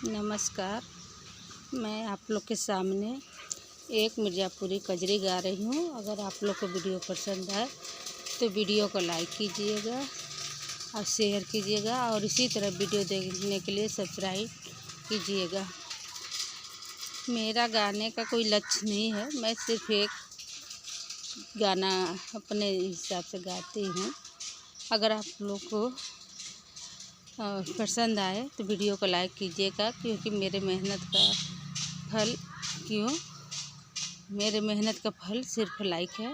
नमस्कार। मैं आप लोग के सामने एक मिर्ज़ापुरी कजरी गा रही हूँ। अगर आप लोग को वीडियो पसंद आए तो वीडियो को लाइक कीजिएगा और शेयर कीजिएगा और इसी तरह वीडियो देखने के लिए सब्सक्राइब कीजिएगा। मेरा गाने का कोई लक्ष्य नहीं है, मैं सिर्फ एक गाना अपने हिसाब से गाती हूँ। अगर आप लोग को पसंद आए तो वीडियो को लाइक कीजिएगा, क्योंकि मेरे मेहनत का फल सिर्फ लाइक है।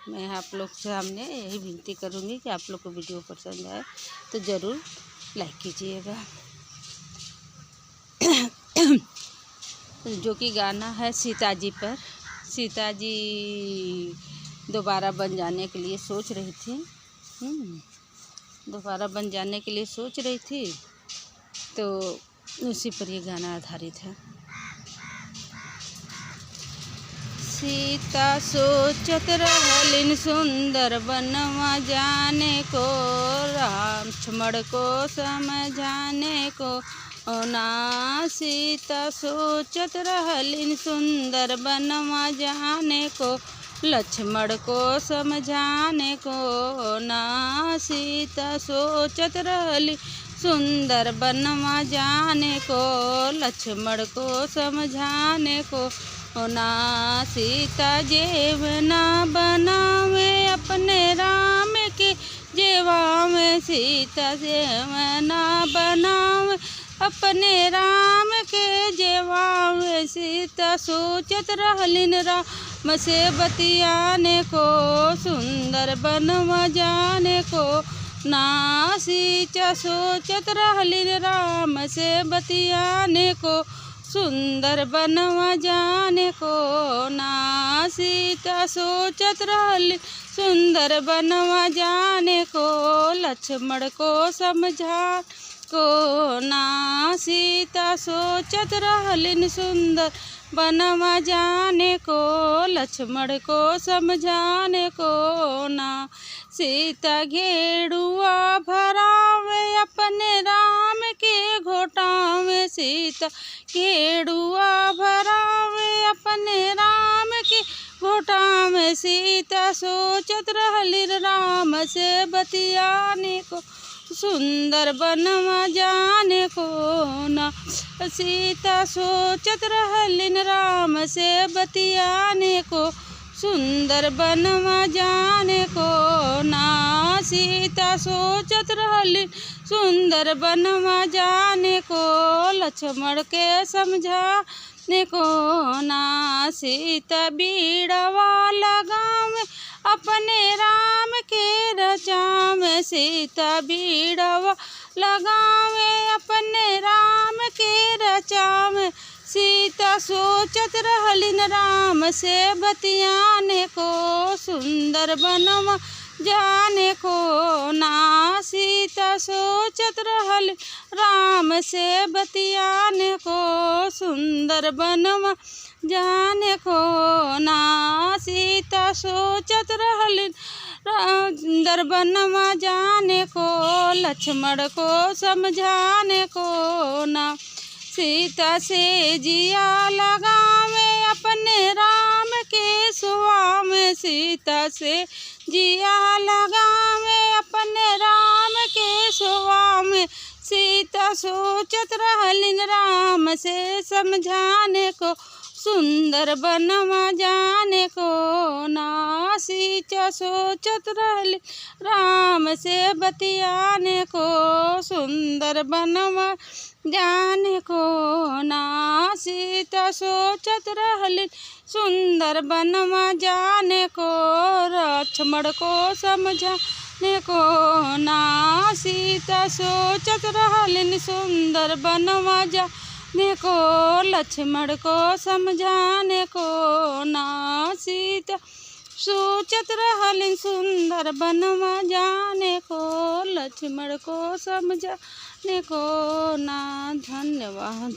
मैं आप लोग के सामने यही विनती करूँगी कि आप लोग को वीडियो पसंद आए तो ज़रूर लाइक कीजिएगा। जो कि गाना है सीता जी पर। सीता जी दोबारा बन जाने के लिए सोच रही थी, तो उसी पर ये गाना आधारित है। सीता सोचत रहलिन सुंदर बनवा जाने को, राम लक्ष्मण को समझाने को ना। सीता सोचत रहलिन सुंदर बनवा जाने को, लक्ष्मण को समझाने को ना। सीता सोचत रहली सुंदर बनवा जाने को, लक्ष्मण को समझाने को ना। सीता जेव ना बनावे अपने राम के जेवा में, सीता जेव ना बनावे अपने राम के जेवा में। सीता सोचत रहलिन राम से बतियाने को, सुंदर बनवा जाने को ना। सीता सोचत रहलिन राम से बतियाने को, सुंदर बनवा जाने को ना। सीता सोचत रहलिन सुंदर बनवा जाने को, लक्ष्मण को समझा को ना। सीता सोचत रहलिन सुंदर बनवा जाने को, लक्ष्मण को समझाने को ना। सीता घेड़ुआ भरावे अपने राम के घोटा में, सीता घेड़ुआ भरावे अपने राम के घोटा में। सीता सोचत रहलिन राम से बतियाने को, सुंदर बनवा जाने को ना। सीता सोचत रहलिन राम से बतियाने को, सुंदर बनवा जाने को ना। सीता सोचत रहलिन सुंदर बनवा जाने को, लक्ष्मण के समझाने को ना। सीता बीड़वा लगावे अपने राम के रचा में, सीता बीड़वा लगावे अपने राम के रचा में। सीता सोचत रहलिन राम से बतियाने को, सुंदर बनवा जाने को ना। सीता सोचत रहलिन राम से बतियाने को, सुंदर बनवा जाने को ना। सीता सोचत रहलिन सुंदर बनवा जाने को, लक्ष्मण को समझाने को ना। सीता से जिया लगावे अपने राम के सुआ में, सीता से जिया लगावे अपने राम के सुआ में। सीता सोचत रहलिन राम से समझाने को, सुंदर बनवा जाने को ना। सीता सोचत रहलिन राम से बतियाने को, सुंदर बनवा जाने को ना। सीता सोचत रहलिन सुंदर बनवा जाने को, लक्ष्मण को समझाने को ना। सीता सोचत रहलिन सुंदर बनवा जाने को, लक्ष्मण को समझाने को ना। सीता सोचत रहलिन सुंदर बनवा जाने को, लक्ष्मण को समझाने को ना। धन्यवाद।